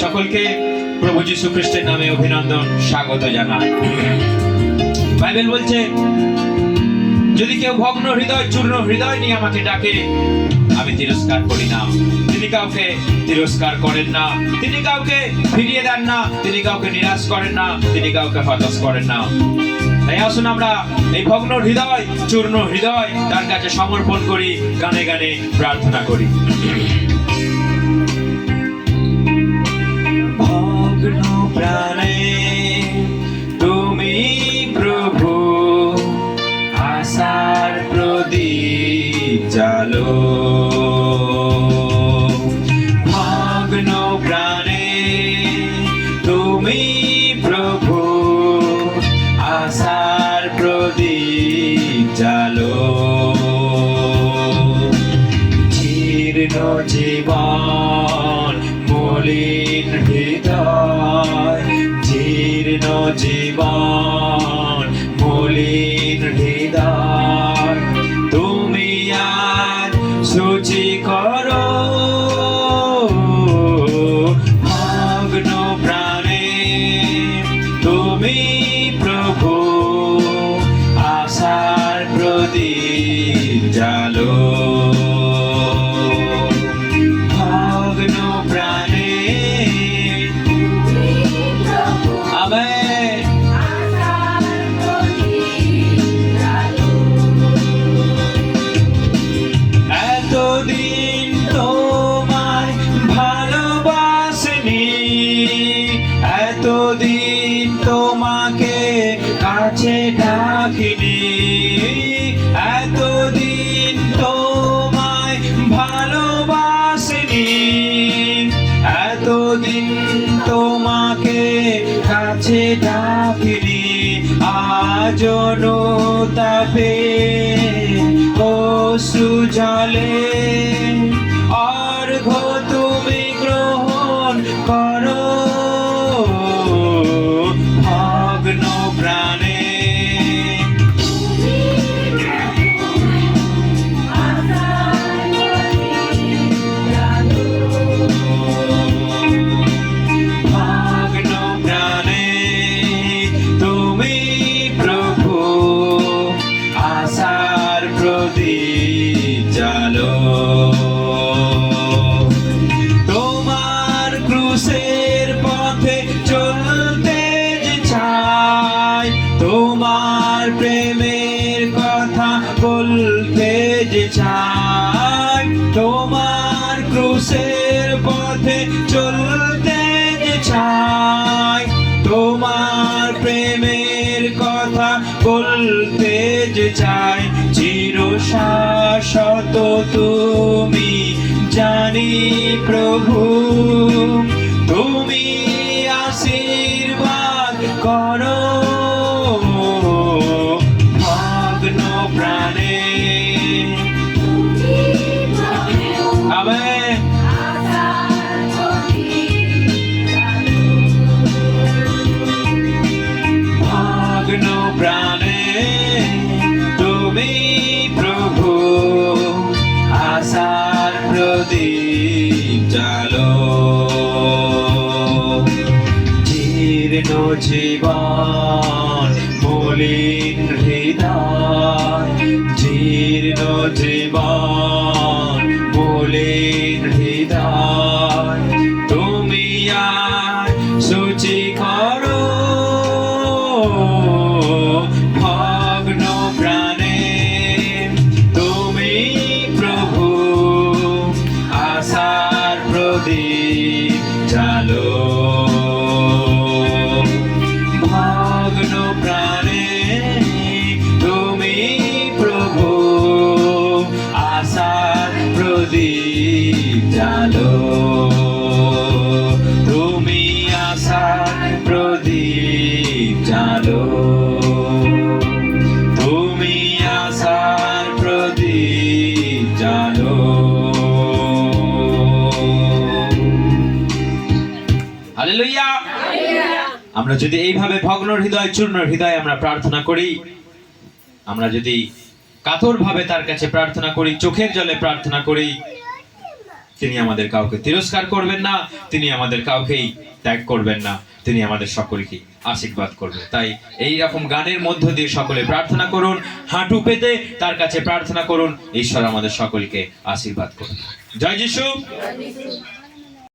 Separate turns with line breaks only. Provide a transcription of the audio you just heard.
সকলকে প্রভু যীশু খ্রিস্টের নামে অভিনন্দন, স্বাগত জানাই। বাইবেল বলছে, যদি কেউ ভগ্ন হৃদয়, চূর্ণ হৃদয় নিয়ে আমাকে ডাকে, আমি তিরস্কার করি না। তিনি কাউকে তিরস্কার করেন না, তিনি কাউকে ফিরিয়ে দেন না, তিনি কাউকে নিরাশ করেন না, তিনি কাউকে হতাশ করেন না। তাই আসুন আমরা এই ভগ্ন হৃদয়, চূর্ণ হৃদয় তার কাছে সমর্পণ করি, গানে গানে প্রার্থনা করি। ভগ্ন প্রাণে তুমি প্রভু, আশার প্রদীপ জালো। ভগ্ন প্রাণে তুমি প্রভু, আশার প্রদীপ জালো। জীর্ণ জীবন, মলিন হৃদয়, জীর্ণ জীবন, মলিন হৃদয়, তুমি আজ শুচি করো। ভগ্ন প্রাণে তুমি প্রভু, আশার প্রদীপ জালো। ভগ্ন প্রাণে আমেন। এতদিন তোমায় ভালোবাসিনি, এতদিন তোমাকে কাছে ডাকিনি, এতদিন তোমায় ভালোবাসিনি, এতদিন তোমাকে কাছে ডাকিনি। আজ অনুতাপে অশ্রু জলে অর্ঘ্য তুমি গ্রহণ করো। ভগ্ন প্রাণে ভগ্ন প্রাণে তুমি প্রভু, আশার প্রদীপ জালো। তোমার ক্রুশের পথে চলতে যে চাই, তোমার প্রেমের কথা বলতে যে চাই, তোমার ক্রুশের পথে চলতে যে চাই, তোমার প্রেমের কথা বলতে যে চাই। চির শাশ্বত তুমি জানি প্রভু, তুমি আশীর্বাদ করো। ভগ্ন প্রাণে আমেন। ভগ্ন প্রাণে তুমি প্রভু, আশার প্রদীপ জালো। জীর্ণ জীবন, মলিন হৃদয়, জীর্ণ জীবন, মলিন হৃদয়, তুমি আজ শুচি করো। ভগ্ন প্রাণে তুমি প্রভু, আশার প্রদীপ জালো। ভগ্ন প্রাণে তুমি প্রভু, আশার প্রদীপ জালো। তুমি আশার প্রদীপ জালো, তুমি আশার প্রদীপ জালো। হালেলুয়া। আমরা যদি এইভাবে ভগ্ন হৃদয়, চূর্ণ হৃদয় আমরা প্রার্থনা করি, আমরা যদি কাতর ভাবে তার কাছে প্রার্থনা করি, চোখের জলে প্রার্থনা করি, তিনি আমাদের কাউকে তিরস্কার করবেন না, তিনি আমাদের কাউকেই ত্যাগ করবেন না, তিনি আমাদের সকলকে আশীর্বাদ করবেন। তাই এই রকম গানের মধ্য দিয়ে সকলে প্রার্থনা করুন, হাঁটু পেতে তার কাছে প্রার্থনা করুন, ঈশ্বর আমাদের সকলকে আশীর্বাদ করুন। জয় যিশু।